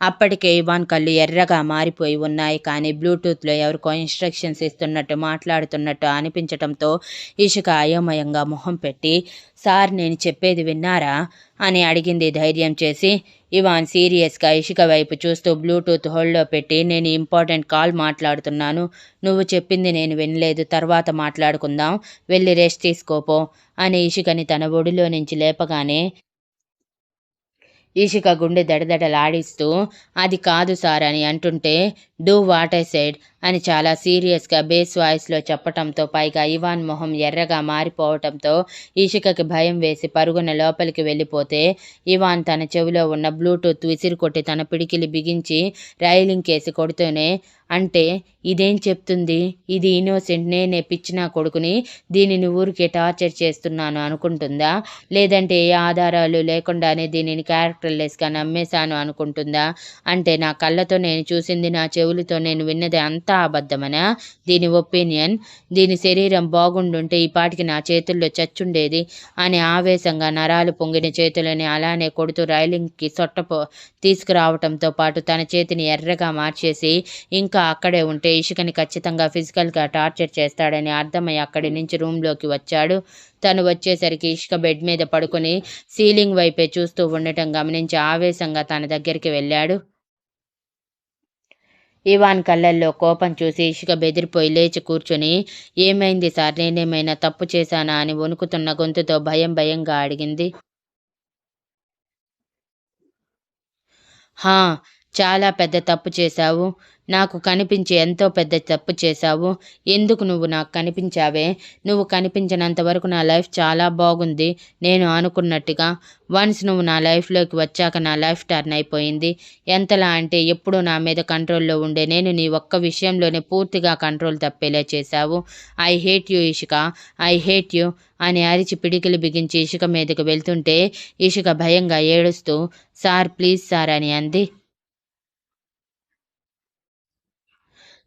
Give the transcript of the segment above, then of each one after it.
అప్పటికే ఇవాన్ కళ్ళు ఎర్రగా మారిపోయి ఉన్నాయి. కానీ బ్లూటూత్లో ఎవరికో ఇన్స్ట్రక్షన్స్ ఇస్తున్నట్టు మాట్లాడుతున్నట్టు అనిపించటంతో ఇషిక అయోమయంగా మొహం పెట్టి, సార్ నేను చెప్పేది విన్నారా అని అడిగింది ధైర్యం చేసి. ఇవాన్ సీరియస్గా ఇషిక వైపు చూస్తూ బ్లూటూత్ హోల్డ్లో పెట్టి, నేను ఇంపార్టెంట్ కాల్ మాట్లాడుతున్నాను. నువ్వు చెప్పింది నేను వినలేదు. తర్వాత మాట్లాడుకుందాం. వెళ్ళి రెస్ట్ తీసుకోపో అని ఇషికని తన ఒడిలో నుంచి లేపగానే ఇషిక గుండె దడదడలాడిస్తూ, అది కాదు సార్ అని అంటుంటే, డూ వాట్ ఐ సెడ్ అని చాలా సీరియస్గా బేస్ వాయిస్లో చెప్పటంతో పైగా ఇవాన్ మొహం ఎర్రగా మారిపోవటంతో ఇషికకి భయం వేసి పరుగున లోపలికి వెళ్ళిపోతే ఇవాన్ తన చెవిలో ఉన్న బ్లూటూత్ విసిరికొట్టి తన పిడికిలి బిగించి రైలింగ్ కేసి కొడుతూనే, అంటే ఇదేం చెప్తుంది? ఇది ఇన్నోసెంట్, నేనే పిచ్చినా కొడుకుని దీనిని ఊరికే టార్చర్ చేస్తున్నాను అనుకుంటుందా? లేదంటే ఏ ఆధారాలు లేకుండానే దీనిని క్యారెక్టర్లెస్గా నమ్మేశాను అనుకుంటుందా? అంటే నా కళ్ళతో నేను చూసింది, నా చెవులతో నేను విన్నది అంతా అబద్ధమనా దీని ఒపీనియన్? దీని శరీరం బాగుండుంటే ఈ పాటికి నా చేతుల్లో చచ్చుండేది అని ఆవేశంగా నరాలు పొంగిన చేతులని అలానే కొడుతూ రైలింగ్కి తీసుకురావటంతో పాటు తన చేతిని ఎర్రగా మార్చేసి ఇంకా అక్కడే ఉంటే ఇషికని ఖచ్చితంగా ఫిజికల్గా టార్చర్ చేస్తాడని అర్థమై అక్కడి నుంచి రూమ్లోకి వచ్చాడు. తను వచ్చేసరికి ఇషిక బెడ్ మీద పడుకొని సీలింగ్ వైపే చూస్తూ ఉండటం గమనించి ఆవేశంగా తన దగ్గరికి వెళ్ళాడు. ఇవాన్ కళ్ళల్లో కోపం చూసి ఇషిక బెదిరిపోయి లేచి కూర్చుని, ఏమైంది సార్, నేనేమైనా తప్పు చేశానా అని వణుకుతున్న గొంతుతో భయంగా అడిగింది. హా! చాలా పెద్ద తప్పు చేశావు. నాకు కనిపించి ఎంతో పెద్ద తప్పు చేశావు. ఎందుకు నువ్వు నాకు కనిపించావే? నువ్వు కనిపించినంత వరకు నా లైఫ్ చాలా బాగుంది. నేను అనుకున్నట్టుగా. వన్స్ నువ్వు నా లైఫ్లోకి వచ్చాక నా లైఫ్ టర్న్ అయిపోయింది. ఎంతలా అంటే ఎప్పుడూ నా మీద కంట్రోల్లో ఉండే నేను నీ ఒక్క విషయంలోనే పూర్తిగా కంట్రోల్ తప్పేలా చేశావు. I hate you Ishika, I hate you అని అరిచి పిడికిలి బిగించి ఇషిక మీదకి వెళ్తుంటే ఇషిక భయంగా ఏడుస్తూ, సార్ ప్లీజ్ సార్ అని అంది.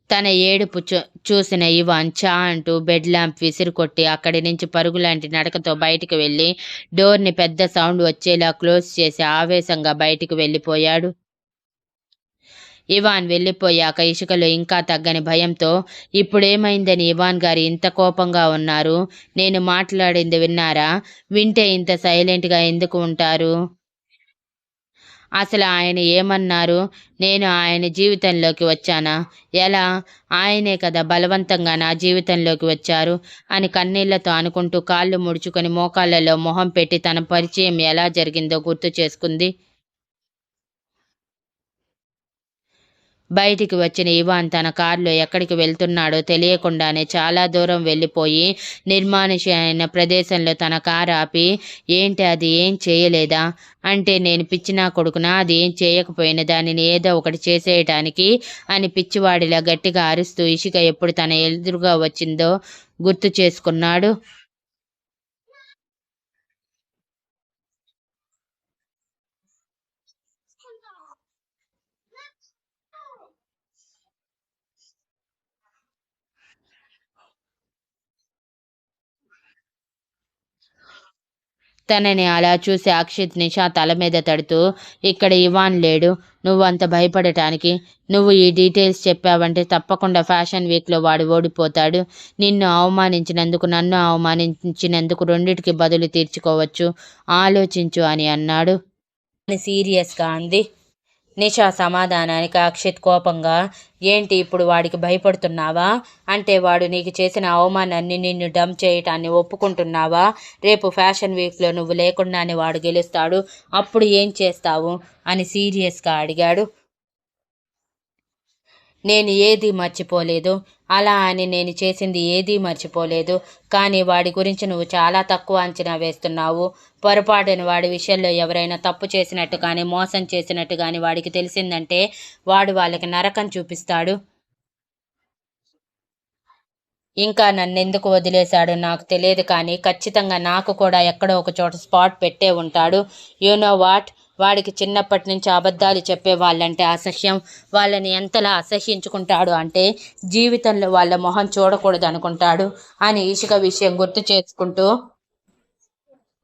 తన ఏడుపు చూసిన ఇవాన్ ఛా అంటూ బెడ్ ల్యాంప్ విసిరికొట్టి అక్కడి నుంచి పరుగులాంటి నడకతో బయటికి వెళ్ళి డోర్ని పెద్ద సౌండ్ వచ్చేలా క్లోజ్ చేసి ఆవేశంగా బయటికి వెళ్ళిపోయాడు. ఇవాన్ వెళ్ళిపోయాక ఇషికలో ఇంకా తగ్గని భయంతో, ఇప్పుడేమైందని ఇవాన్ గారు ఇంత కోపంగా ఉన్నారు? నేను మాట్లాడింది విన్నారా? వింటే ఇంత సైలెంట్గా ఎందుకు ఉంటారు? అసలు ఆయన ఏమన్నారు? నేను ఆయన జీవితంలోకి వచ్చానా? ఎలా? ఆయనే కదా బలవంతంగా నా జీవితంలోకి వచ్చారు అని కన్నీళ్లతో అనుకుంటూ కాళ్ళు ముడుచుకొని మోకాళ్ళలో మొహం పెట్టి తన పరిచయం ఎలా జరిగిందో గుర్తు చేసుకుంది. బయటికి వచ్చిన ఇవాన్ తన కారులో ఎక్కడికి వెళ్తున్నాడో తెలియకుండానే చాలా దూరం వెళ్ళిపోయి నిర్మానుష్యమైన ప్రదేశంలో తన కారు ఆపి, ఏంటి అది ఏం చేయలేదా? అంటే నేను పిచ్చినా కొడుకునా? అది ఏం చేయకపోయిన దానిని ఏదో ఒకటి చేసేయటానికి అని పిచ్చివాడిలా గట్టిగా అరుస్తూ ఇషిక ఎప్పుడు తన ఎదురుగా వచ్చిందో గుర్తు చేసుకున్నాడు. తనని అలా చూసి అక్షిత్ నిషా తల మీద తడుతూ, ఇక్కడ ఇవాన్ లేడు. నువ్వు అంత భయపడటానికి. నువ్వు ఈ డీటెయిల్స్ చెప్పావంటే తప్పకుండా ఫ్యాషన్ వీక్లో వాడు ఓడిపోతాడు. నిన్ను అవమానించినందుకు నన్ను అవమానించినందుకు రెండిటికి బదులు తీర్చుకోవచ్చు. ఆలోచించు అని అన్నాడు అని సీరియస్గా అంది. నిషా సమాధానానికి అక్షిత్ కోపంగా, ఏంటి ఇప్పుడు వాడికి భయపడుతున్నావా? అంటే వాడు నీకు చేసిన అవమానాన్ని, నిన్ను డంప్ చేయటాన్ని ఒప్పుకుంటున్నావా? రేపు ఫ్యాషన్ వీక్లో నువ్వు లేకుండానే వాడు గెలుస్తాడు. అప్పుడు ఏం చేస్తావు అని సీరియస్గా అడిగాడు. నేను ఏదీ మర్చిపోలేదు. అలా అని నేను చేసింది ఏదీ మర్చిపోలేదు. కానీ వాడి గురించి నువ్వు చాలా తక్కువ అంచనా వేస్తున్నావు. పొరపాటున వాడి విషయంలో ఎవరైనా తప్పు చేసినట్టు కానీ మోసం చేసినట్టు కానీ వాడికి తెలిసిందంటే వాడు వాళ్ళకి నరకం చూపిస్తాడు. ఇంకా నన్నెందుకు వదిలేశాడో నాకు తెలియదు కానీ ఖచ్చితంగా నాకు కూడా ఎక్కడో ఒక చోట స్పాట్ పెట్టే ఉంటాడు. You know what? వాడికి చిన్నప్పటి నుంచి అబద్ధాలు చెప్పే వాళ్ళంటే అసహ్యం. వాళ్ళని ఎంతలా అసహ్యించుకుంటాడు అంటే జీవితంలో వాళ్ళ మొహం చూడకూడదు అనుకుంటాడు అని ఇషిక విషయం గుర్తు చేసుకుంటూ,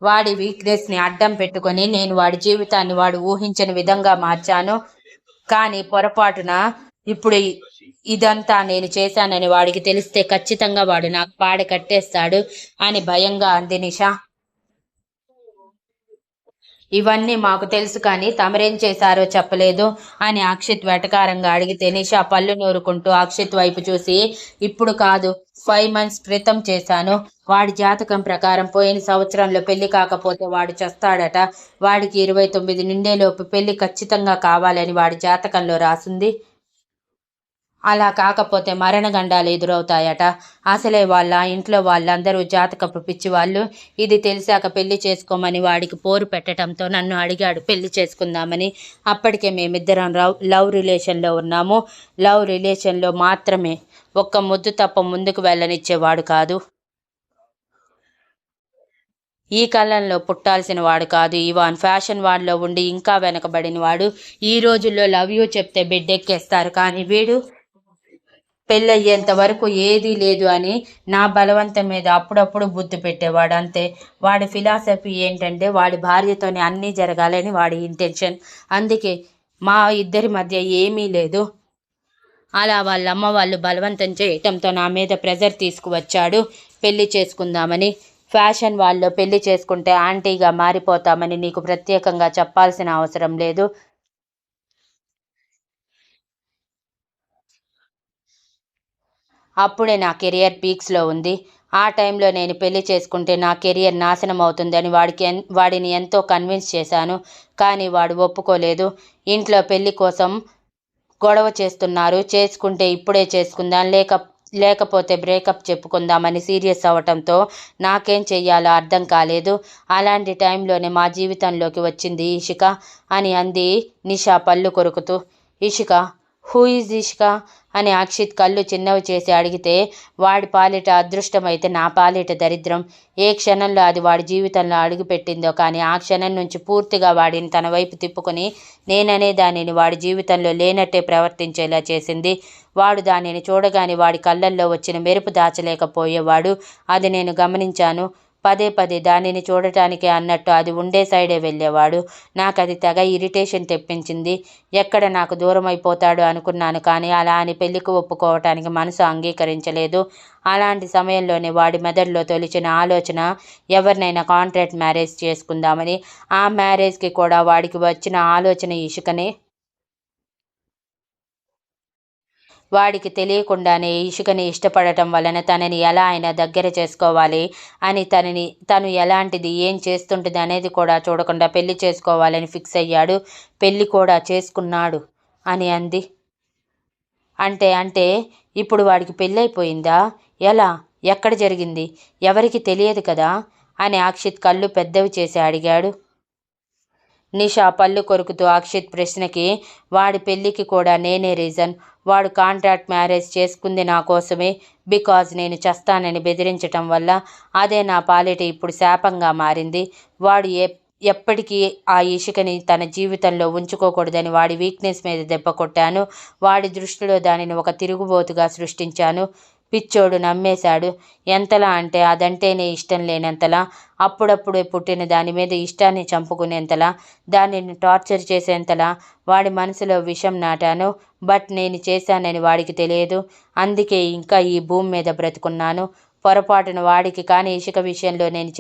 వాడి వీక్నెస్ని అడ్డం పెట్టుకొని నేను వాడి జీవితాన్ని వాడు ఊహించని విధంగా మార్చాను. కానీ పొరపాటున ఇప్పుడు ఇదంతా నేను చేశానని వాడికి తెలిస్తే ఖచ్చితంగా వాడు నాకు పాడ కట్టేస్తాడు అని భయంగా అంది నిషా. ఇవన్నీ మాకు తెలుసు కానీ తమరేం చేశారో చెప్పలేదు అని అక్షిత్ వెటకారంగా అడిగితే నిషా పళ్ళు నూరుకుంటూ అక్షిత్ వైపు చూసి, ఇప్పుడు కాదు 5 months క్రితం చేశాను. వాడి జాతకం ప్రకారం పోయిన సంవత్సరంలో పెళ్లి కాకపోతే వాడు చస్తాడట. వాడికి 29 నిండేలోపు పెళ్లి ఖచ్చితంగా కావాలని వాడి జాతకంలో రాసింది. అలా కాకపోతే మరణగండాలు ఎదురవుతాయట. అసలే వాళ్ళ ఇంట్లో వాళ్ళందరూ జాతకపు పిచ్చివాళ్ళు. ఇది తెలిసాక పెళ్లి చేసుకోమని వాడికి పోరు పెట్టడంతో నన్ను అడిగాడు పెళ్లి చేసుకుందామని. అప్పటికే మేమిద్దరం లవ్ రిలేషన్లో ఉన్నాము. లవ్ రిలేషన్లో మాత్రమే. ఒక్క ముద్దు తప్ప ముందుకు వెళ్ళనిచ్చేవాడు కాదు. ఈ కాలంలో పుట్టాల్సిన వాడు కాదు ఇవాన్. ఫ్యాషన్ వాడిలో ఉండి ఇంకా వెనకబడిన వాడు. ఈ రోజుల్లో లవ్ యూ చెప్తే బిడ్డెక్కేస్తారు, కానీ వీడు పెళ్ళయ్యేంత వరకు ఏదీ లేదు అని నా బలవంతం మీద అప్పుడప్పుడు బుద్ధి పెట్టేవాడు అంతే. వాడి ఫిలాసఫీ ఏంటంటే వాడి భార్యతోనే అన్నీ జరగాలని వాడి ఇంటెన్షన్. అందుకే మా ఇద్దరి మధ్య ఏమీ లేదు. అలా వాళ్ళమ్మ వాళ్ళు బలవంతం చేయటంతో నా మీద ప్రెజర్ తీసుకువచ్చాడు పెళ్లి చేసుకుందామని. ఫ్యాషన్ వాళ్ళలో పెళ్లి చేసుకుంటే ఆంటీగా మారిపోతామని నీకు ప్రత్యేకంగా చెప్పాల్సిన అవసరం లేదు. అప్పుడే నా కెరియర్ పీక్స్లో ఉంది. ఆ టైంలో నేను పెళ్లి చేసుకుంటే నా కెరియర్ నాశనం అవుతుందని వాడిని ఎంతో కన్విన్స్ చేశాను. కానీ వాడు ఒప్పుకోలేదు. ఇంట్లో పెళ్లి కోసం గొడవ చేస్తున్నారు. చేసుకుంటే ఇప్పుడే చేసుకుందాం, లేకపోతే బ్రేకప్ చెప్పుకుందామని సీరియస్ అవ్వటంతో నాకేం చెయ్యాలో అర్థం కాలేదు. అలాంటి టైంలోనే మా జీవితంలోకి వచ్చింది ఇషిక అని అంది నిషా పళ్ళు కొరుకుతూ. ఇషిక? హూ ఈజ్ ఇషిక అని అక్షిత్ కళ్ళు చిన్నవి చేసి అడిగితే, వాడి పాలిట అదృష్టమైతే నా పాలిట దరిద్రం. ఏ క్షణంలో అది వాడి జీవితంలో అడుగుపెట్టిందో కానీ ఆ క్షణం నుంచి పూర్తిగా వాడిని తన వైపు తిప్పుకొని నేననే దానిని వాడి జీవితంలో లేనట్టే ప్రవర్తించేలా చేసింది. వాడు దానిని చూడగానే వాడి కళ్ళల్లో వచ్చిన మెరుపు దాచలేకపోయేవాడు. అది నేను గమనించాను. పదే పదే దానిని చూడటానికే అన్నట్టు అది ఉండే సైడే వెళ్ళేవాడు. నాకది తెగ ఇరిటేషన్ తెప్పించింది. ఎక్కడ నాకు దూరం అయిపోతాడు అనుకున్నాను, కానీ అలా అని పెళ్లికి ఒప్పుకోవటానికి మనసు అంగీకరించలేదు. అలాంటి సమయంలోనే వాడి మెదడులో తొలిచిన ఆలోచన ఎవరినైనా కాంట్రాక్ట్ మ్యారేజ్ చేసుకుందామని. ఆ మ్యారేజ్కి కూడా వాడికి వచ్చిన ఆలోచన ఇషికనే. వాడికి తెలియకుండానే ఇషికని ఇష్టపడటం వలన తనని ఎలా అయినా దగ్గర చేసుకోవాలి అని, తను ఎలాంటిది, ఏం చేస్తుంటుంది అనేది కూడా చూడకుండా పెళ్లి చేసుకోవాలని ఫిక్స్ అయ్యాడు. పెళ్లి కూడా చేసుకున్నాడు అని అంది. అంటే అంటే ఇప్పుడు వాడికి పెళ్ళైపోయిందా? ఎలా? ఎక్కడ జరిగింది? ఎవరికి తెలియదు కదా అని అక్షిత్ కళ్ళు పెద్దవి చేసి అడిగాడు. నిషా పళ్ళు కొరుకుతూ అక్షిత్ ప్రశ్నకి, వాడి పెళ్ళికి కూడా నేనే రీజన్. వాడు కాంట్రాక్ట్ మ్యారేజ్ చేసుకుంది నా కోసమే. బికాజ్ నేను చస్తానని బెదిరించటం వల్ల. అదే నా పాలిట ఇప్పుడు శాపంగా మారింది. వాడు ఎప్పటికీ ఆ ఇషికని తన జీవితంలో ఉంచుకోకూడదని వాడి వీక్నెస్ మీద దెబ్బ కొట్టాను. వాడి దృష్టిలో దానిని ఒక తిరుగుబోతుగా సృష్టించాను. పిచ్చోడు నమ్మేశాడు. ఎంతలా అంటే అదంటేనే ఇష్టం లేనంతలా. అప్పుడప్పుడే పుట్టిన దాని మీద ఇష్టాన్ని చంపుకునేంతలా, దానిని టార్చర్ చేసేంతలా వాడి మనసులో విషం నాటాను. బట్ నేను చేశానని వాడికి తెలియదు. అందుకే ఇంకా ఈ భూమి మీద బ్రతుకున్నాను. పొరపాటున వాడికి కానీ ఇషిక విషయంలో నేను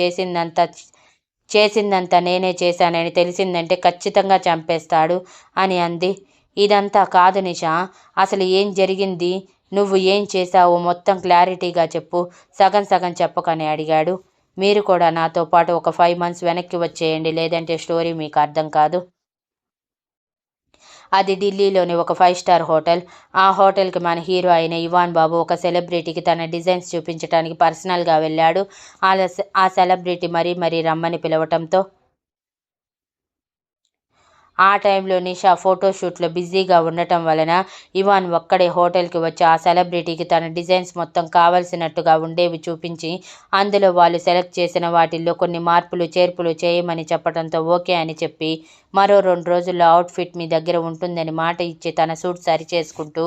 చేసిందంతా నేనే చేశానని తెలిసిందంటే ఖచ్చితంగా చంపేస్తాడు అని అంది. ఇదంతా కాదు నిషా, అసలు ఏం జరిగింది, నువ్వు ఏం చేశావో మొత్తం క్లారిటీగా చెప్పు, సగం సగం చెప్పకని అడిగాడు. మీరు కూడా నాతో పాటు ఒక 5 months వెనక్కి వచ్చేయండి, లేదంటే స్టోరీ మీకు అర్థం కాదు. అది ఢిల్లీలోని ఒక 5 స్టార్ హోటల్. ఆ హోటల్కి మన హీరో అయిన ఇవాన్ బాబు ఒక సెలబ్రిటీకి తన డిజైన్స్ చూపించడానికి పర్సనల్గా వెళ్ళాడు. ఆ సెలబ్రిటీ మరీ రమ్మని పిలవటంతో ఆ టైంలో నిషా ఫోటోషూట్లో బిజీగా ఉండటం వలన ఇవాన్ ఒక్కడే హోటల్కి వచ్చి ఆ సెలబ్రిటీకి తన డిజైన్స్ మొత్తం కావలసినట్టుగా ఉండేవి చూపించి, అందులో వాళ్ళు సెలెక్ట్ చేసిన వాటిల్లో కొన్ని మార్పులు చేర్పులు చేయమని చెప్పడంతో ఓకే అని చెప్పి, మరో 2 రోజుల్లో అవుట్ఫిట్ మీ దగ్గర ఉంటుందని మాట ఇచ్చి తన సూట్ సరి చేసుకుంటూ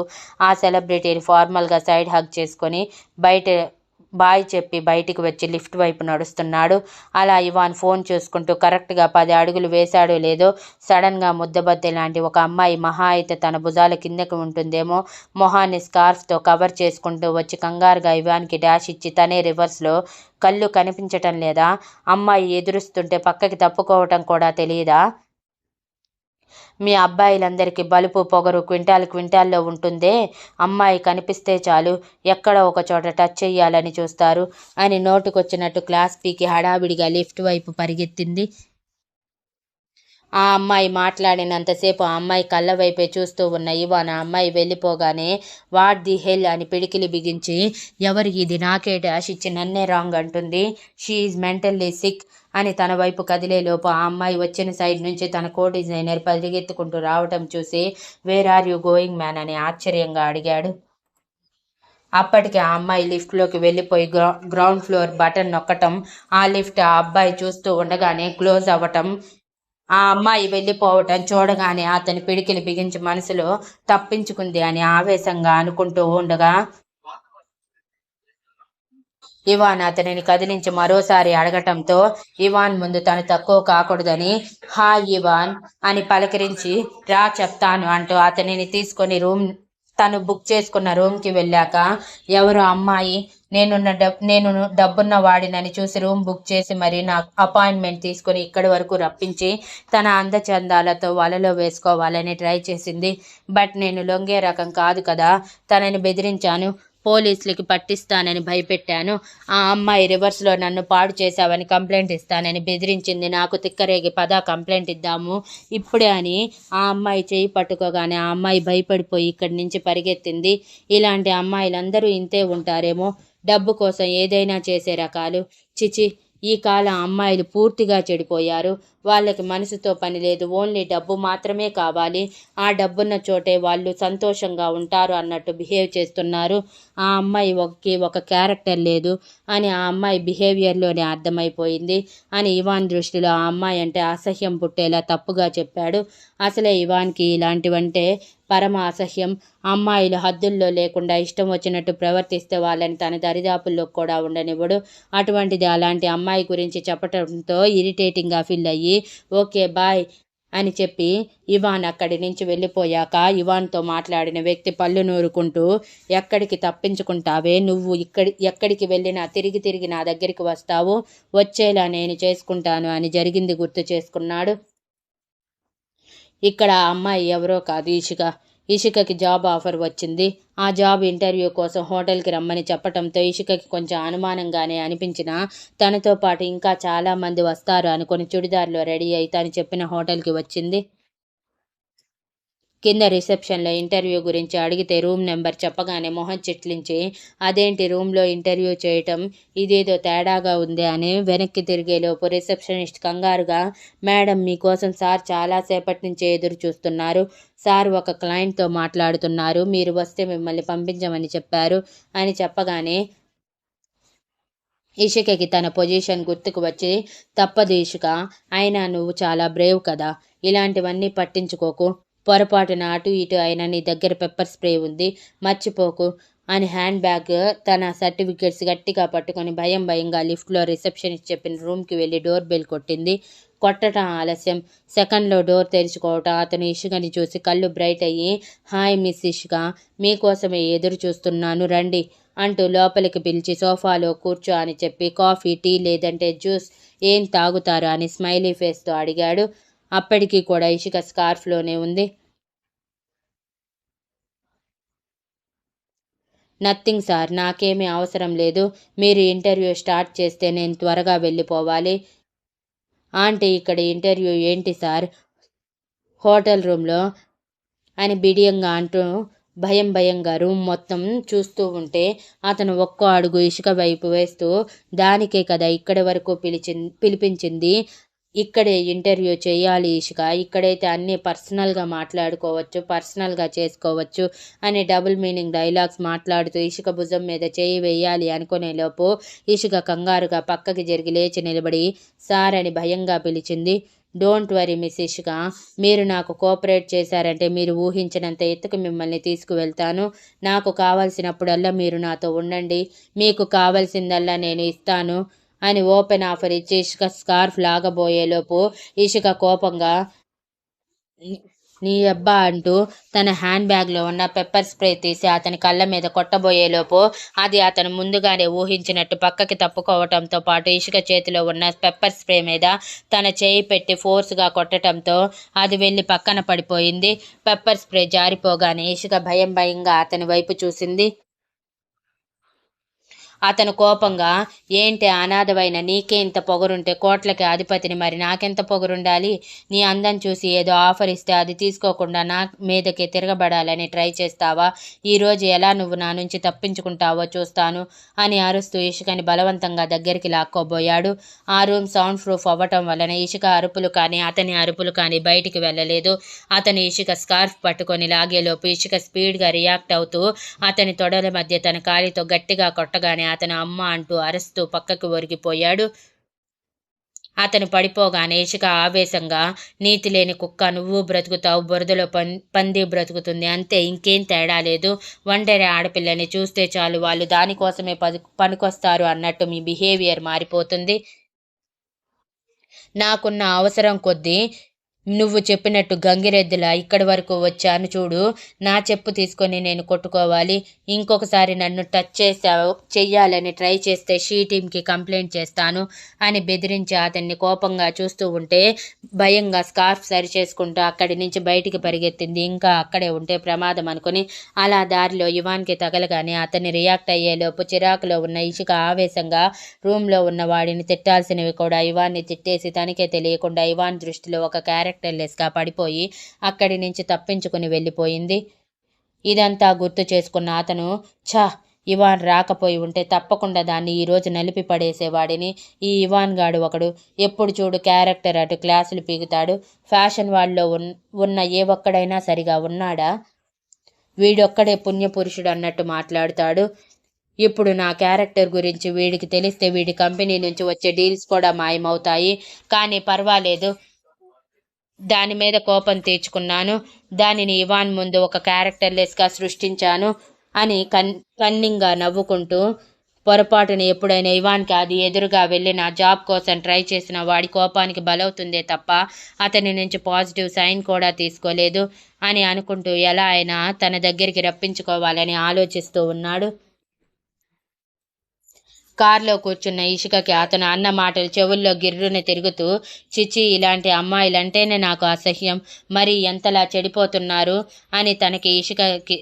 ఆ సెలబ్రిటీని ఫార్మల్గా సైడ్ హగ్ చేసుకొని బాయ్ చెప్పి బయటికి వచ్చి లిఫ్ట్ వైపు నడుస్తున్నాడు. అలా ఇవాన్ ఫోన్ చూసుకుంటూ కరెక్ట్గా 10 అడుగులు వేశాడో లేదో సడన్గా ముద్దబద్దె లాంటి ఒక అమ్మాయి, మహా అయితే తన భుజాల కిందకి ఉంటుందేమో, మొహాన్ని స్కార్ఫ్తో కవర్ చేసుకుంటూ వచ్చి కంగారుగా ఇవాన్కి డాష్ ఇచ్చి తనే రివర్స్లో, కళ్ళు కనిపించటం లేదా? అమ్మాయి ఎదురుస్తుంటే పక్కకి తప్పుకోవటం కూడా తెలియదా? మీ అబ్బాయిలందరికీ బలుపు పొగరు క్వింటాల్లో ఉంటుందే, అమ్మాయి కనిపిస్తే చాలు ఎక్కడో ఒక చోట టచ్ చెయ్యాలని చూస్తారు అని నోటుకొచ్చినట్టు క్లాస్ పీకి హడావిడిగా లిఫ్ట్ వైపు పరిగెత్తింది. ఆ అమ్మాయి మాట్లాడినంతసేపు ఆ అమ్మాయి కళ్ళ వైపే చూస్తూ ఉన్న ఇవాన్ ఆ అమ్మాయి వెళ్ళిపోగానే వాట్ ది హెల్ అని పిడికిలి బిగించి, ఎవరి ఇది నాకే డాష్ ఇచ్చి నన్నే రాంగ్ అంటుంది, షీ ఈజ్ మెంటల్లీ సిక్ అని తన వైపు కదిలేలోపు ఆ అమ్మాయి వచ్చిన సైడ్ నుంచి తన కో డిజైనర్ పరిగెత్తుకుంటూ రావటం చూసి where are you going man అని ఆశ్చర్యంగా అడిగాడు. అప్పటికి ఆ అమ్మాయి లిఫ్ట్లోకి వెళ్ళిపోయి గ్రౌండ్ ఫ్లోర్ బటన్ నొక్కటం, ఆ లిఫ్ట్ ఆ అబ్బాయి చూస్తూ ఉండగానే క్లోజ్ అవ్వటం, ఆ అమ్మాయి వెళ్ళిపోవటం చూడగానే అతని పిడికిలి బిగించి మనసులో తప్పించుకుంది అని ఆవేశంగా అనుకుంటూ ఉండగా ఇవాన్ అతనిని కదిలించి మరోసారి అడగటంతో ఇవాన్ ముందు తను తక్కువ కాకూడదని హాయ్ ఇవాన్ అని పలకరించి రా చెప్తాను అంటూ అతనిని తీసుకొని తను బుక్ చేసుకున్న రూమ్కి వెళ్ళాక, ఎవరు అమ్మాయి, నేను డబ్బున్న వాడినని చూసి రూమ్ బుక్ చేసి మరి నా అపాయింట్మెంట్ తీసుకొని ఇక్కడి వరకు రప్పించి తన అందచందాలతో వలలో వేసుకోవాలని ట్రై చేసింది. బట్ నేను లొంగే రకం కాదు కదా, తనని బెదిరించాను, పోలీసులకి పట్టిస్తానని భయపెట్టాను. ఆ అమ్మాయి రివర్స్లో నన్ను పాడు చేశావని కంప్లైంట్ ఇస్తానని బెదిరించింది. నాకు తిక్కరేగి పదా కంప్లైంట్ ఇద్దాము ఇప్పుడే అని ఆ అమ్మాయి చేయి పట్టుకోగానే ఆ అమ్మాయి భయపడిపోయి ఇక్కడి నుంచి పరిగెత్తింది. ఇలాంటి అమ్మాయిలందరూ ఇంతే ఉంటారేమో, డబ్బు కోసం ఏదైనా చేసే రకాలు. చిచి, ఈ కాలం అమ్మాయిలు పూర్తిగా చెడిపోయారు. వాళ్ళకి మనసుతో పని లేదు, ఓన్లీ డబ్బు మాత్రమే కావాలి. ఆ డబ్బున్న చోటే వాళ్ళు సంతోషంగా ఉంటారు అన్నట్టు బిహేవ్ చేస్తున్నారు. ఆ అమ్మాయి ఒక క్యారెక్టర్ లేదు అని ఆ అమ్మాయి బిహేవియర్లోనే అర్థమైపోయింది అని ఇవాన్ దృష్టిలో ఆ అమ్మాయి అంటే అసహ్యం పుట్టేలా తప్పుగా చెప్పాడు. అసలే ఇవాన్కి ఇలాంటివంటే పరమ అసహ్యం. అమ్మాయిలు హద్దుల్లో లేకుండా ఇష్టం వచ్చినట్టు ప్రవర్తిస్తే వాళ్ళని తన దరిదాపుల్లో కూడా ఉండనివ్వడు. అటువంటిది అలాంటి అమ్మాయి గురించి చెప్పటంతో ఇరిటేటింగ్గా ఫీల్ అయ్యి ఓకే బాయ్ అని చెప్పి ఇవాన్ అక్కడి నుంచి వెళ్ళిపోయాక ఇవాన్తో మాట్లాడిన వ్యక్తి పళ్ళు నూరుకుంటూ, ఎక్కడికి తప్పించుకుంటావే నువ్వు, ఎక్కడికి వెళ్ళినా తిరిగి తిరిగి నా దగ్గరికి వస్తావు, వచ్చేలా నేను చేసుకుంటాను అని జరిగింది గుర్తు చేసుకున్నాడు. ఇక్కడ ఆ అమ్మాయి ఎవరో కాదు, ఇషికకి జాబ్ ఆఫర్ వచ్చింది. ఆ జాబ్ ఇంటర్వ్యూ కోసం హోటల్కి రమ్మని చెప్పటంతో ఇషికకి కొంచెం అనుమానంగానే అనిపించినా తనతో పాటు ఇంకా చాలామంది వస్తారు అనుకుని చుడిదార్లో రెడీ అయి తను చెప్పిన హోటల్కి వచ్చింది. కింద రిసెప్షన్లో ఇంటర్వ్యూ గురించి అడిగితే రూమ్ నెంబర్ చెప్పగానే మొహం చిట్లించి, అదేంటి రూమ్లో ఇంటర్వ్యూ చేయటం, ఇదేదో తేడాగా ఉంది అని వెనక్కి తిరిగేలోపు రిసెప్షనిస్ట్ కంగారుగా, మేడం మీకోసం సార్ చాలాసేపటి నుంచే ఎదురు చూస్తున్నారు, సార్ ఒక క్లయింట్తో మాట్లాడుతున్నారు, మీరు వస్తే మిమ్మల్ని పంపించమని చెప్పారు అని చెప్పగానే ఇషికకి తన పొజిషన్ గుర్తుకు వచ్చి, తప్పదు ఇషిక, అయినా నువ్వు చాలా బ్రేవ్ కదా, ఇలాంటివన్నీ పట్టించుకోకు, పొరపాటున అటు ఇటు అయినా నీ దగ్గర పెప్పర్ స్ప్రే ఉంది, మర్చిపోకు అని హ్యాండ్ బ్యాగ్ తన సర్టిఫికెట్స్ గట్టిగా పట్టుకొని భయంగా లిఫ్ట్లో రిసెప్షనిస్ట్ చెప్పిన రూమ్కి వెళ్ళి డోర్ బెల్ కొట్టింది. కొట్టడం ఆలస్యం, సెకండ్లో డోర్ తెరుచుకోవటం అతను ఇషికని చూసి కళ్ళు బ్రైట్ అయ్యి, హాయ్ మిస్ ఇషిక, మీకోసమే ఎదురు చూస్తున్నాను రండి అంటూ లోపలికి పిలిచి సోఫాలో కూర్చో అని చెప్పి కాఫీ, టీ లేదంటే జ్యూస్ ఏం తాగుతారు అని స్మైలీ ఫేస్తో అడిగాడు. అప్పటికీ కూడా ఇషిక స్కార్ఫ్లోనే ఉంది. నథింగ్ సార్, నాకేమీ అవసరం లేదు, మీరు ఇంటర్వ్యూ స్టార్ట్ చేస్తే నేను త్వరగా వెళ్ళిపోవాలి. ఆంటీ ఇక్కడ ఇంటర్వ్యూ ఏంటి సార్, హోటల్ రూమ్లో అని బిడియంగా అంటూ భయంగా రూమ్ మొత్తం చూస్తూ ఉంటే అతను ఒక్కో అడుగు ఇషిక వైపు వేస్తూ, దానికే కదా ఇక్కడి వరకు పిలిపించింది, ఇక్కడే ఇంటర్వ్యూ చేయాలి ఇషిక, ఇక్కడైతే అన్నీ పర్సనల్గా మాట్లాడుకోవచ్చు, పర్సనల్గా చేసుకోవచ్చు అని డబుల్ మీనింగ్ డైలాగ్స్ మాట్లాడుతూ ఇషిక భుజం మీద చేయి వేయాలి అనుకునేలోపు ఇషిక కంగారుగా పక్కకి జరిగి లేచి నిలబడి సార్ అని భయంగా పిలిచింది. డోంట్ వరీ మిస్ ఇషిక, మీరు నాకు కోఆపరేట్ చేశారంటే మీరు ఊహించినంత ఎత్తుకు మిమ్మల్ని తీసుకువెళ్తాను. నాకు కావాల్సినప్పుడల్లా మీరు నాతో ఉండండి. మీకు కావాల్సిందల్లా నేను ఇస్తాను అని ఓపెన్ ఆఫర్ ఇచ్చి ఇషిక స్కార్ఫ్ లాగబోయేలోపు ఇషిక కోపంగా నీ అబ్బా అంటూ తన హ్యాండ్ బ్యాగ్లో ఉన్న పెప్పర్ స్ప్రే తీసి అతని కళ్ళ మీద కొట్టబోయేలోపు అది అతను ముందుగానే ఊహించినట్టు పక్కకి తప్పుకోవటంతో పాటు ఇషిక చేతిలో ఉన్న పెప్పర్ స్ప్రే మీద తన చేయి పెట్టి ఫోర్స్గా కొట్టడంతో అది వెళ్ళి పక్కన పడిపోయింది. పెప్పర్ స్ప్రే జారిపోగానే ఇషిక భయంగా అతని వైపు చూసింది. అతను కోపంగా, ఏంటి అనాథవైన నీకే ఇంత పొగరుంటే కోట్లకి అధిపతిని మరి నాకెంత పొగరుండాలి? నీ అందం చూసి ఏదో ఆఫర్ ఇస్తే అది తీసుకోకుండా నా మీదకి తిరగబడాలని ట్రై చేస్తావా? ఈరోజు ఎలా నువ్వు నా నుంచి తప్పించుకుంటావో చూస్తాను అని అరుస్తూ ఇషికని బలవంతంగా దగ్గరికి లాక్కోబోయాడు. ఆ రూమ్ సౌండ్ ప్రూఫ్ అవ్వటం వలన ఇషిక అరుపులు కానీ అతని అరుపులు కానీ బయటికి వెళ్ళలేదు. అతను ఇషిక స్కార్ఫ్ పట్టుకొని లాగేలోపు ఇషిక స్పీడ్గా రియాక్ట్ అవుతూ అతని తొడల మధ్య తన కాలితో గట్టిగా కొట్టగానే అతను అమ్మ అంటూ అరుస్తూ పక్కకు ఒరిగిపోయాడు. అతను పడిపోగానే ఇషిక ఆవేశంగా, నీతి లేని కుక్క, నువ్వు బ్రతుకుతావు, బురదలో పంది బ్రతుకుతుంది, అంతే, ఇంకేం తేడా లేదు. ఒంటరి ఆడపిల్లని చూస్తే చాలు వాళ్ళు దానికోసమే పనికొస్తారు అన్నట్టు మీ బిహేవియర్ మారిపోతుంది. నాకున్న అవసరం కొద్దీ నువ్వు చెప్పినట్టు గంగిరెద్దులా ఇక్కడి వరకు వచ్చాను చూడు. నా చెప్పు తీసుకొని నేను కొట్టుకోవాలి. ఇంకొకసారి నన్ను టచ్ చెయ్యాలని ట్రై చేస్తే షీ టీమ్కి కంప్లైంట్ చేస్తాను అని బెదిరించి అతన్ని కోపంగా చూస్తూ ఉంటే భయంగా స్కార్ఫ్ సరి చేసుకుంటూ అక్కడి నుంచి బయటికి పరిగెత్తింది. ఇంకా అక్కడే ఉంటే ప్రమాదం అనుకుని అలా దారిలో ఇవాన్కి తగలగానే అతన్ని రియాక్ట్ అయ్యేలోపు చిరాకులో ఉన్న ఇషిక ఆవేశంగా రూమ్లో ఉన్న వాడిని తిట్టాల్సినవి కూడా ఇవాన్ని తిట్టేసి తనకే తెలియకుండా ఇవాన్ దృష్టిలో ఒక క్యారెక్టర్లెస్గా పడిపోయి అక్కడి నుంచి తప్పించుకుని వెళ్ళిపోయింది. ఇదంతా గుర్తు చేసుకున్న అతను, ఇవాన్ రాకపోయి ఉంటే తప్పకుండా దాన్ని ఈరోజు నలిపి పడేసేవాడిని. ఈ ఇవాన్ గాడు ఒకడు, ఎప్పుడు చూడు క్యారెక్టర్ అటు క్లాసులు పీకుతాడు. ఫ్యాషన్ వాళ్ళలో ఉన్న ఏ ఒక్కడైనా సరిగా ఉన్నాడా? వీడొక్కడే పుణ్యపురుషుడు అన్నట్టు మాట్లాడుతాడు. ఇప్పుడు నా క్యారెక్టర్ గురించి వీడికి తెలిస్తే వీడి కంపెనీ నుంచి వచ్చే డీల్స్ కూడా మాయమవుతాయి. కానీ పర్వాలేదు, దాని మీద కోపం తీర్చుకున్నాను. దానిని ఇవాన్ ముందు ఒక క్యారెక్టర్లెస్గా సృష్టించాను అని కన్నింగ్గా నవ్వుకుంటూ, పొరపాటున ఎప్పుడైనా ఇవాన్కి అది ఎదురుగా వెళ్ళి నా జాబ్ కోసం ట్రై చేసిన వాడి కోపానికి బలవుతుందే తప్ప అతని నుంచి పాజిటివ్ సైన్ కూడా తీసుకోలేదు అని అనుకుంటూ ఎలా అయినా తన దగ్గరికి రప్పించుకోవాలని ఆలోచిస్తూ ఉన్నాడు. కారులో కూర్చున్న ఇషికకి అతను అన్న మాటలు చెవుల్లో గిర్రుని తిరుగుతూ, చిచి, ఇలాంటి అమ్మాయిలంటేనే నాకు అసహ్యం, మరి ఎంతలా చెడిపోతున్నారు అని తనకి ఇషికకి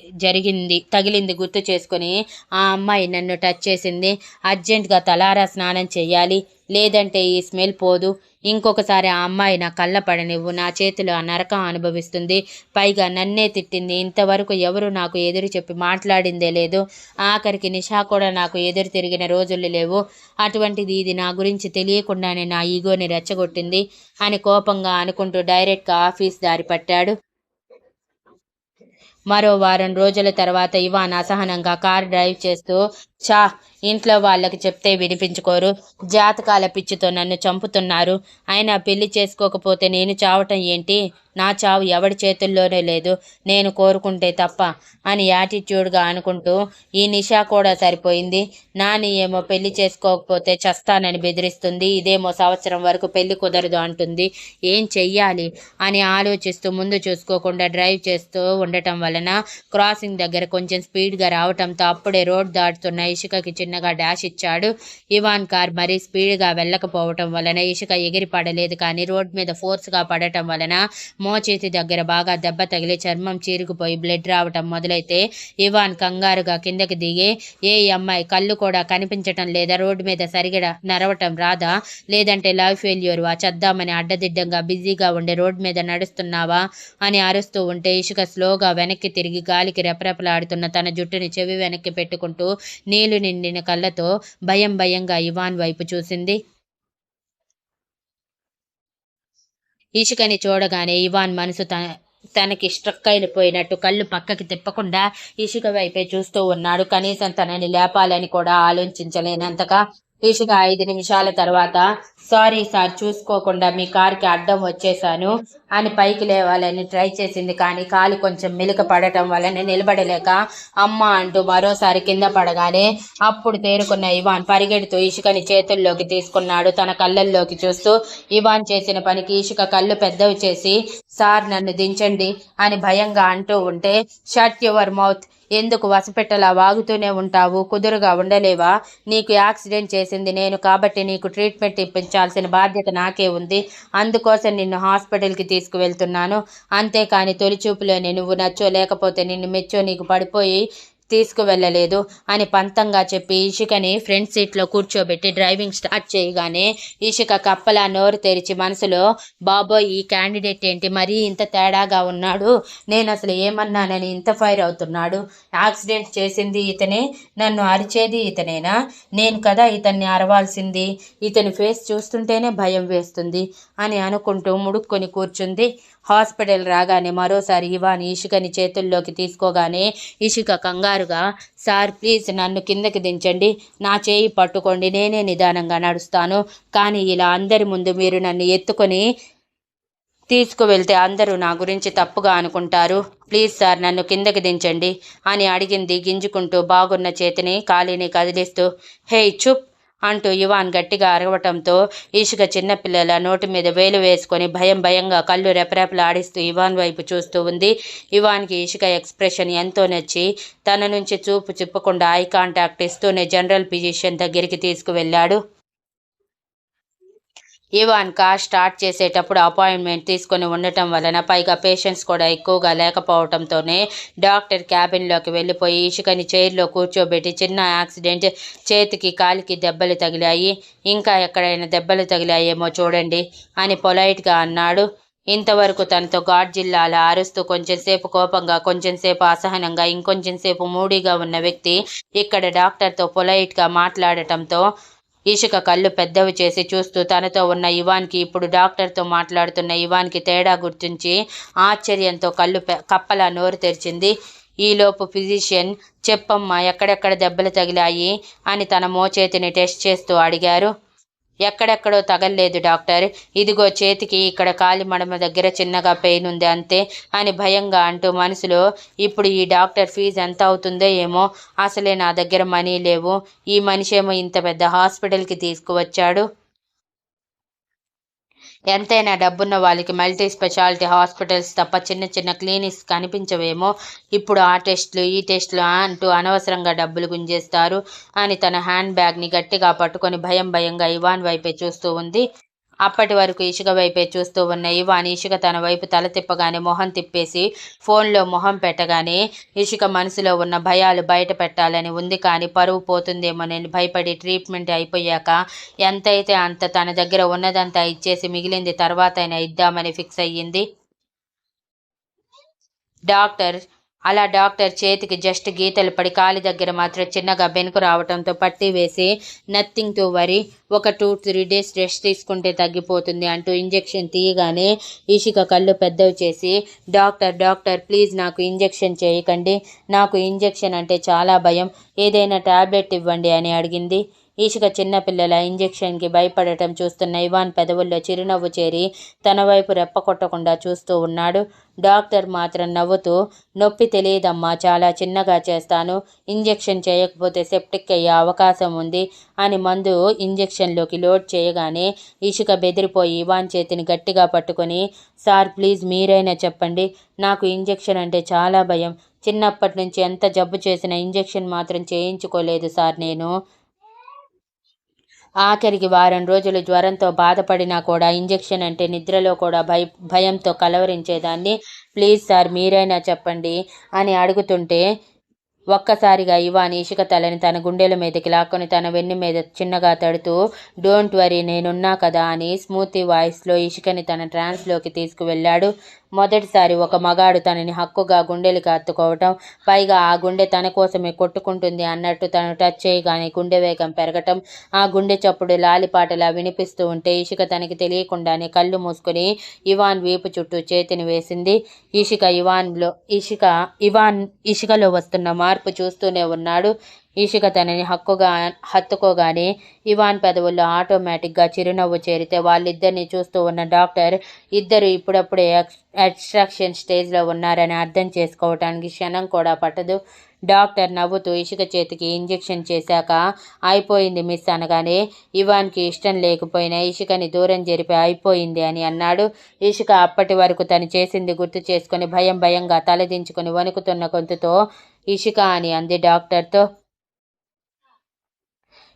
తగిలింది గుర్తు చేసుకుని, ఆ అమ్మాయి నన్ను టచ్ చేసింది, అర్జెంటుగా తలారా స్నానం చెయ్యాలి, లేదంటే ఈ స్మెల్ పోదు. ఇంకొకసారి ఆ అమ్మాయి నా కళ్ళ పడనివ్వు, నా చేతిలో ఆ నరకం అనుభవిస్తుంది. పైగా నన్నే తిట్టింది. ఇంతవరకు ఎవరు నాకు ఎదురు చెప్పి మాట్లాడిందే లేదు. ఆఖరికి నిషా కూడా నాకు ఎదురు తిరిగిన రోజులు లేవు. అటువంటిది ఇది నా గురించి తెలియకుండానే నా ఈగోని రెచ్చగొట్టింది అని కోపంగా అనుకుంటూ డైరెక్ట్గా ఆఫీస్ దారి పట్టాడు. మరో వారం రోజుల తర్వాత ఇవాన్ అసహనంగా కారు డ్రైవ్ చేస్తూ, ఇంట్లో వాళ్ళకి చెప్తే వినిపించుకోరు, జాతకాల పిచ్చితో నన్ను చంపుతున్నారు, అయినా పెళ్లి చేసుకోకపోతే నేను చావటం ఏంటి, నా చావు ఎవడి చేతుల్లోనే లేదు, నేను కోరుకుంటే తప్ప అని యాటిట్యూడ్గా అనుకుంటూ, ఈ నిషా కూడా సరిపోయింది, నాని ఏమో పెళ్లి చేసుకోకపోతే చస్తానని బెదిరిస్తుంది, ఇదేమో సంవత్సరం వరకు పెళ్లి కుదరదు అంటుంది, ఏం చెయ్యాలి అని ఆలోచిస్తూ ముందు చూసుకోకుండా డ్రైవ్ చేస్తూ ఉండటం వలన క్రాసింగ్ దగ్గర కొంచెం స్పీడ్గా రావటంతో అప్పుడే రోడ్ దాటుతున్న ఇషికకి చిన్నగా డాష్ ఇచ్చాడు. ఇవాన్ కార్ మరీ స్పీడ్గా వెళ్ళకపోవటం వలన ఇషిక ఎగిరి పడలేదు, కానీ రోడ్ మీద ఫోర్స్గా పడటం వలన మోచేతి దగ్గర బాగా దెబ్బ తగిలి చర్మం చీరుకుపోయి బ్లడ్ రావటం మొదలైతే ఇవాన్ కంగారుగా కిందకి దిగి, ఏ అమ్మాయి కళ్ళు కూడా కనిపించటం లేదా, రోడ్డు మీద సరిగా నడవటం రాదా, లేదంటే లవ్ ఫెయిల్యూర్వా, చద్దామని అడ్డదిడ్డంగా బిజీగా ఉండే రోడ్డు మీద నడుస్తున్నావా అని అరుస్తూ ఉంటే ఇషిక స్లోగా వెనక్కి తిరిగి గాలికి రెపరెపలాడుతున్న తన జుట్టుని చెవి వెనక్కి పెట్టుకుంటూ నీళ్లు నిండిన కళ్ళతో భయంగా ఇవాన్ వైపు చూసింది. ఇషికని చూడగానే ఇవాన్ మనసు తనకి స్ట్రక్ అయిపోయినట్టు కళ్ళు పక్కకి తిప్పకుండా ఇషిక వైపే చూస్తూ ఉన్నాడు. కనీసం తనని లేపాలని కూడా ఆలోచించలేనంతగా. ఇసుక 5 నిమిషాల తర్వాత, సారీ సార్, చూసుకోకుండా మీ కార్కి అడ్డం వచ్చేసాను అని పైకి లేవాలని ట్రై చేసింది. కానీ కాలు కొంచెం మెలిక పడటం వలన నిలబడలేక అమ్మ అంటూ మరోసారి కింద పడగానే అప్పుడు తేరుకున్న ఇవాన్ పరిగెడుతూ ఇసుకని చేతుల్లోకి తీసుకున్నాడు. తన కళ్ళల్లోకి చూస్తూ ఇవాన్ చేసిన పనికి ఇసుక కళ్ళు పెద్దవి చేసి, సార్ నన్ను దించండి అని భయంగా అంటూ ఉంటే, షట్ యువర్ మౌత్, ఎందుకు వసపెట్టలా వాగుతూనే ఉంటావు? కుదురుగా ఉండలేవా? నీకు యాక్సిడెంట్ చేసింది నేను కాబట్టి నీకు ట్రీట్మెంట్ ఇప్పించాల్సిన బాధ్యత నాకే ఉంది. అందుకోసం నిన్ను హాస్పిటల్కి తీసుకువెళ్తున్నాను. అంతేకాని తొలిచూపులోనే నువ్వు నచ్చో లేకపోతే నిన్ను మెచ్చో నీకు పడిపోయి తీసుకువెళ్ళలేదు అని పంతంగా చెప్పి ఇషికని ఫ్రంట్ సీట్లో కూర్చోబెట్టి డ్రైవింగ్ స్టార్ట్ చేయగానే ఇషిక కప్పలా నోరు తెరిచి మనసులో, బాబోయ్, ఈ క్యాండిడేట్ ఏంటి మరీ ఇంత తేడాగా ఉన్నాడు? నేను అసలు ఏమన్నానని ఇంత ఫైర్ అవుతున్నాడు? యాక్సిడెంట్ చేసింది ఇతనే, నన్ను అరిచేది ఇతనేనా? నేను కదా ఇతన్ని అరవాల్సింది. ఇతని ఫేస్ చూస్తుంటేనే భయం వేస్తుంది అని అనుకుంటూ ముడుక్కొని కూర్చుంది. హాస్పిటల్ రాగానే మరోసారి ఇవాన్ ఇషికని చేతుల్లోకి తీసుకోగానే ఇషిక కంగారుగా, సార్ ప్లీజ్ నన్ను కిందకి దించండి, నా చేయి పట్టుకోండి, నేనే నిదానంగా నడుస్తాను. కానీ ఇలా అందరి ముందు మీరు నన్ను ఎత్తుకొని తీసుకువెళ్తే అందరూ నా గురించి తప్పుగా అనుకుంటారు. ప్లీజ్ సార్ నన్ను కిందకి దించండి అని అడిగింది గింజుకుంటూ బాగున్న చేతిని కాలిని కదిలిస్తూ. హే చుప్ అంటూ ఇవాన్ గట్టిగా అరవటంతో ఇషిక చిన్నపిల్లల నోటి మీద వేలు వేసుకొని భయంగా కళ్ళు రెపరెపలాడిస్తూ ఇవాన్ వైపు చూస్తూ ఉంది. ఇవాన్కి ఇషిక ఎక్స్ప్రెషన్ ఎంతో నచ్చి తన నుంచి చూపు చిప్పకుండా ఐ కాంటాక్ట్ ఇస్తూనే జనరల్ ఫిజిషియన్ దగ్గరికి తీసుకువెళ్ళాడు. ఇవాన్ కార్ స్టార్ట్ చేసేటప్పుడు అపాయింట్మెంట్ తీసుకొని ఉండటం వలన, పైగా పేషెంట్స్ కూడా ఎక్కువగా లేకపోవడంతోనే డాక్టర్ క్యాబిన్లోకి వెళ్ళిపోయి ఇషికని చైర్లో కూర్చోబెట్టి, చిన్న యాక్సిడెంట్, చేతికి కాలికి దెబ్బలు తగిలాయి, ఇంకా ఎక్కడైనా దెబ్బలు తగిలాయేమో చూడండి అని పొలైట్గా అన్నాడు. ఇంతవరకు తనతో గాడ్జిల్లాలా అరుస్తూ కొంచెంసేపు కోపంగా, కొంచెంసేపు అసహనంగా, ఇంకొంచెంసేపు మూడీగా ఉన్న వ్యక్తి ఇక్కడ డాక్టర్తో పొలైట్గా మాట్లాడటంతో ఇషిక కళ్ళు పెద్దవి చేసి చూస్తూ తనతో ఉన్న ఇవాన్కి, ఇప్పుడు డాక్టర్తో మాట్లాడుతున్న ఇవాన్కి తేడా గుర్తించి ఆశ్చర్యంతో కళ్ళు కప్పలా నోరు తెరిచింది. ఈలోపు ఫిజిషియన్, చెప్పమ్మా ఎక్కడెక్కడ దెబ్బలు తగిలాయి అని తన మోచేతిని టెస్ట్ చేస్తూ అడిగారు. ఎక్కడెక్కడో తగల్లేదు డాక్టర్, ఇదిగో చేతికి ఇక్కడ కాలి మడమ దగ్గర చిన్నగా పెయిన్ ఉంది అంతే అని భయంగా అంటూ మనసులో, ఇప్పుడు ఈ డాక్టర్ ఫీజు ఎంత అవుతుందో ఏమో, అసలే నా దగ్గర మనీ లేవు, ఈ మనిషేమో ఇంత పెద్ద హాస్పిటల్కి తీసుకువచ్చాడు. ఎంతైనా డబ్బున్న వాళ్ళకి మల్టీ స్పెషాలిటీ హాస్పిటల్స్ తప్ప చిన్న చిన్న క్లినిక్స్ కనిపించవేమో, ఇప్పుడు ఆ టెస్టులు ఈ టెస్టులు అంటూ అనవసరంగా డబ్బులు గుంజేస్తారు అని తన హ్యాండ్ బ్యాగ్ని గట్టిగా పట్టుకొని భయంగా ఇవాన్ వైపే చూస్తూ ఉంది. అప్పటి వరకు ఇషిక వైపే చూస్తూ ఉన్న ఇవాన్ ఇషిక తన వైపు తల తిప్పగానే మొహం తిప్పేసి ఫోన్లో మొహం పెట్టగానే ఇషిక మనసులో ఉన్న భయాలు బయట పెట్టాలని ఉంది. కానీ పరువు పోతుందేమోనని భయపడి ట్రీట్మెంట్ అయిపోయాక ఎంతైతే అంత తన దగ్గర ఉన్నదంతా ఇచ్చేసి మిగిలింది తర్వాత అయినా ఇద్దామని ఫిక్స్ అయ్యింది. డాక్టర్ చేతికి జస్ట్ గీతలు పడి కాలి దగ్గర మాత్రం చిన్నగా బెనుకు రావడంతో పట్టీ వేసి, నథింగ్ టు వరీ, ఒక 2-3 డేస్ రెస్ట్ తీసుకుంటే తగ్గిపోతుంది అంటూ ఇంజెక్షన్ తీయగానే ఇషిక కళ్ళు పెద్దవి చేసి, డాక్టర్ ప్లీజ్ నాకు ఇంజెక్షన్ చేయకండి, నాకు ఇంజెక్షన్ అంటే చాలా భయం, ఏదైనా టాబ్లెట్ ఇవ్వండి అని అడిగింది. ఇషిక చిన్నపిల్లల ఇంజెక్షన్కి భయపడటం చూస్తున్న ఇవాన్ పెదవుల్లో చిరునవ్వు చేరి తన వైపు రెప్ప కొట్టకుండా చూస్తూ ఉన్నాడు. డాక్టర్ మాత్రం నవ్వుతూ, నొప్పి తెలియదమ్మా, చాలా చిన్నగా చేస్తాను, ఇంజెక్షన్ చేయకపోతే సెప్టిక్ అయ్యే అవకాశం ఉంది అని మందు ఇంజెక్షన్లోకి లోడ్ చేయగానే ఇషిక బెదిరిపోయి ఇవాన్ చేతిని గట్టిగా పట్టుకొని, సార్ ప్లీజ్ మీరైనా చెప్పండి, నాకు ఇంజెక్షన్ అంటే చాలా భయం, చిన్నప్పటి నుంచి ఎంత జబ్బు చేసినా ఇంజెక్షన్ మాత్రం చేయించుకోలేదు సార్ నేను. ఆఖరికి వారం రోజులు జ్వరంతో బాధపడినా కూడా ఇంజెక్షన్ అంటే నిద్రలో కూడా భయంతో కలవరించేదాన్ని, ప్లీజ్ సార్ మీరైనా చెప్పండి అని అడుగుతుంటే ఒక్కసారిగా ఇవాన్ ఇషిక తలని తన గుండెల మీదకి లాక్కొని తన వెన్ను మీద చిన్నగా తడుతూ, డోంట్ వరీ నేనున్నా కదా అని స్మూతీ వాయిస్లో ఇషికని తన ట్రాన్స్లోకి తీసుకువెళ్ళాడు. మొదటిసారి ఒక మగాడు తనని హక్కుగా గుండెలకి హత్తుకోవటం, పైగా ఆ గుండె తన కోసమే కొట్టుకుంటుంది అన్నట్టు తను టచ్ చేయగానే గుండె వేగం పెరగటం, ఆ గుండె చప్పుడు లాలిపాటలా వినిపిస్తూ ఉంటే ఇషిక తనకి తెలియకుండానే కళ్ళు మూసుకొని ఇవాన్ వీపు చుట్టూ చేతిని వేసింది. ఇవాన్ ఇషికలో వస్తున్న మార్పు చూస్తూనే ఉన్నాడు. ఇషిక తనని హత్తుకోగానే ఇవాన్ పెదవుల్లో ఆటోమేటిక్గా చిరునవ్వు చేరితే వాళ్ళిద్దరిని చూస్తూ ఉన్న డాక్టర్ ఇద్దరు ఇప్పుడప్పుడే ఎక్స్ట్రాక్షన్ స్టేజ్లో ఉన్నారని అర్థం చేసుకోవటానికి క్షణం కూడా పట్టదు. డాక్టర్ నవ్వుతూ ఇషిక చేతికి ఇంజెక్షన్ చేశాక అయిపోయింది మిస్ అనగానే ఇవాన్కి ఇష్టం లేకపోయినా ఇషికని దూరం జరిపి అయిపోయింది అని అన్నాడు. ఇషిక అప్పటి వరకు తను చేసింది గుర్తు చేసుకుని భయంగా తలదించుకుని వణుకుతున్న గొంతుతో ఇషిక అని అంది డాక్టర్తో.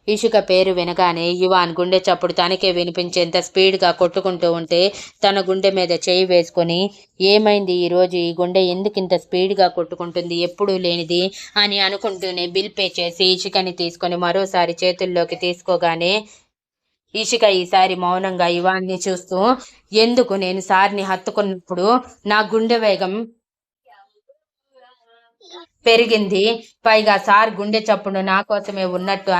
ఇషిక పేరు వినగానే ఇవాన్ గుండె చప్పుడు తనకే వినిపించేంత స్పీడ్గా కొట్టుకుంటూ ఉంటే తన గుండె మీద చేయి వేసుకొని ఏమైంది ఈరోజు ఈ గుండె ఎందుకింత స్పీడ్గా కొట్టుకుంటుంది ఎప్పుడూ లేనిది అని అనుకుంటూనే బిల్ పే చేసి ఇషికని తీసుకొని మరోసారి చేతుల్లోకి తీసుకోగానే ఇషిక ఈసారి మౌనంగా ఇవాన్ని చూస్తూ ఎందుకు నేను సార్ని హత్తుకున్నప్పుడు నా గుండె వేగం పెరిగింది, పైగా సార్ గుండె చప్పుడు నా కోసమే ఉన్నట్టు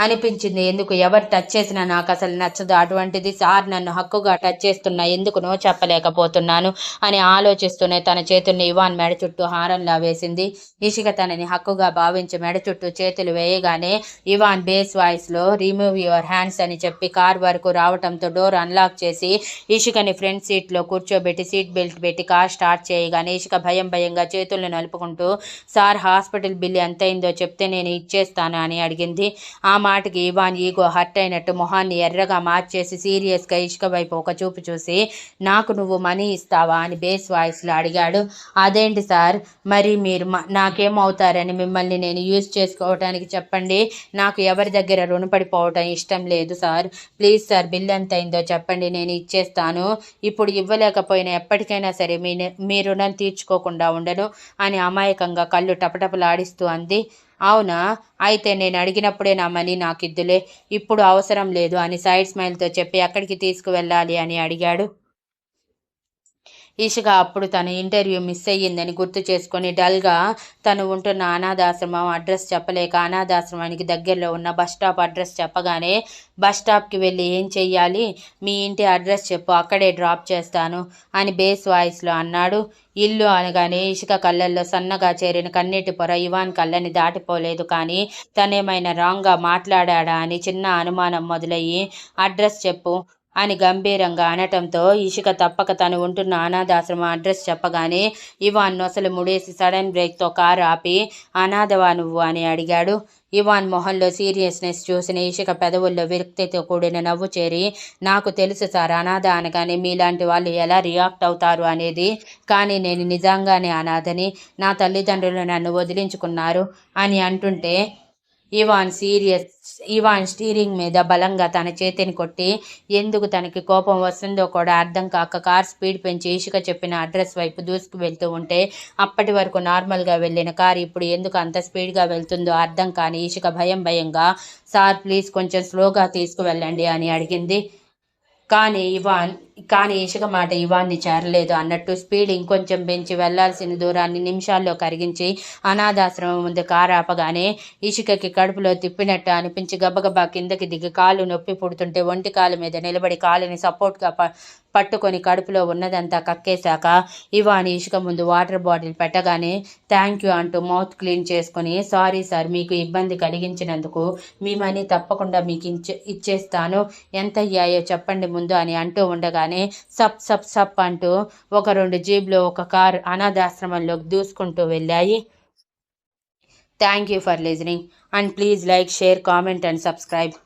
అనిపించింది. ఎందుకు ఎవరు టచ్ చేసినా నాకు అసలు నచ్చదు. అటువంటిది సార్ నన్ను హక్కుగా టచ్ చేస్తున్నా ఎందుకు నో చెప్పలేకపోతున్నాను అని ఆలోచిస్తూనే తన చేతుల్ని ఇవాన్ మెడ చుట్టూ హారంలా వేసింది. ఇషిక తనని హక్కుగా భావించి మెడ చుట్టూ చేతులు వేయగానే ఇవాన్ బేస్ వాయిస్లో రిమూవ్ యువర్ హ్యాండ్స్ అని చెప్పి కార్ వరకు రావటంతో డోర్ అన్లాక్ చేసి ఇషికని ఫ్రంట్ సీట్లో కూర్చోబెట్టి సీట్ బెల్ట్ పెట్టి కార్ స్టార్ట్ చేయగానే ఇషిక భయంగా చేతులను నలుపుకుంటూ సార్ హాస్పిటల్ బిల్ ఎంతైందో చెప్తే నేను ఇచ్చేస్తాను అని అడిగింది. ఆ మాటకి ఇవాన్ ఈగో హర్ట్ అయినట్టు మొహాన్ని ఎర్రగా మార్చేసి సీరియస్గా ఇషిక వైపు ఒక చూపు చూసి నాకు నువ్వు మనీ ఇస్తావా అని బేస్ వాయిస్లో అడిగాడు. అదేంటి సార్, మరి మీరు నాకేమవుతారని మిమ్మల్ని నేను యూజ్ చేసుకోవటానికి చెప్పండి. నాకు ఎవరి దగ్గర రుణపడిపోవటం ఇష్టం లేదు సార్. ప్లీజ్ సార్ బిల్ ఎంత అయిందో చెప్పండి, నేను ఇచ్చేస్తాను. ఇప్పుడు ఇవ్వలేకపోయినా ఎప్పటికైనా సరే మీ రుణం తీర్చుకోకుండా ఉండను అని అమాయకంగా కళ్ళు టపటపలాడిస్తూ అంది. అవునా, అయితే నేను అడిగినప్పుడే నా మనీ నాకిద్దులే, ఇప్పుడు అవసరం లేదు అని సైడ్ స్మైల్తో చెప్పి ఎక్కడికి తీసుకువెళ్ళాలి అని అడిగాడు. ఇషిక అప్పుడు తన ఇంటర్వ్యూ మిస్ అయ్యిందని గుర్తు చేసుకొని డల్గా తను ఉంటున్న అనాథాశ్రమం అడ్రస్ చెప్పలేక అనాథాశ్రమానికి దగ్గరలో ఉన్న బస్ స్టాప్ అడ్రస్ చెప్పగానే బస్ స్టాప్కి వెళ్ళి ఏం చెయ్యాలి, మీ ఇంటి అడ్రస్ చెప్పు, అక్కడే డ్రాప్ చేస్తాను అని బేస్ వాయిస్లో అన్నాడు. ఇల్లు అనగానే ఇషిక కళ్ళల్లో సన్నగా చేరిన కన్నీటి పొర ఇవాన్ కళ్ళని దాటిపోలేదు. కానీ తనేమైనా రాంగ్గా మాట్లాడా అని చిన్న అనుమానం మొదలయ్యి అడ్రస్ చెప్పు అని గంభీరంగా అనటంతో ఇషిక తప్పక తను ఉంటున్న అనాథాశ్రమం అడ్రస్ చెప్పగానే ఇవాన్ నొసలు ముడేసి సడన్ బ్రేక్తో కారు ఆపి అనాథవా నువ్వు అని అడిగాడు. ఇవాన్ మొహంలో సీరియస్నెస్ చూసిన ఇషిక పెదవుల్లో విరక్తితో కూడిన నవ్వు చేరి నాకు తెలుసు సార్, అనాథ అనగానే మీలాంటి వాళ్ళు ఎలా రియాక్ట్ అవుతారు అనేది, కానీ నేను నిజంగానే అనాథని, నా తల్లిదండ్రులు నన్ను వదిలించుకున్నారు అని అంటుంటే ఇవాన్ స్టీరింగ్ మీద బలంగా తన చేతిని కొట్టి ఎందుకు తనకి కోపం వస్తుందో కూడా అర్థం కాక కార్ స్పీడ్ పెంచి ఇషిక చెప్పిన అడ్రస్ వైపు దూసుకు వెళ్తూ ఉంటే అప్పటి వరకు నార్మల్గా వెళ్ళిన కారు ఇప్పుడు ఎందుకు అంత స్పీడ్గా వెళ్తుందో అర్థం కాని ఇషిక భయంగా సార్ ప్లీజ్ కొంచెం స్లోగా తీసుకువెళ్ళండి అని అడిగింది. కానీ ఇషిక మాట ఇవాన్ని చేరలేదు. అన్నట్టు స్పీడ్ ఇంకొంచెం పెంచి వెళ్లాల్సిన దూరాన్ని నిమిషాల్లో కరిగించి అనాథాశ్రమం ముందు కారు ఆపగానే ఇషికకి కడుపులో తిప్పినట్టు అనిపించి గబగబా కిందకి దిగి కాలు నొప్పి పుడుతుంటే ఒంటి కాలు మీద నిలబడి కాలుని సపోర్ట్గా పట్టుకొని కడుపులో ఉన్నదంతా కక్కేశాక ఇవాన్ ఇషిక ముందు వాటర్ బాటిల్ పెట్టగానే థ్యాంక్ యూ అంటూ మౌత్ క్లీన్ చేసుకొని సారీ సార్, మీకు ఇబ్బంది కలిగించినందుకు మీ మనీ తప్పకుండా మీకు ఇచ్చేస్తాను, ఎంత అయ్యాయో చెప్పండి ముందు అని అంటూ ఉండగానే సప్ సప్ సప్ అంటూ ఒక 2 జీబ్లు ఒక కార్ అనాథాశ్రమంలోకి దూసుకుంటూ వెళ్ళాయి. Thank you for listening and please like, share, comment and subscribe.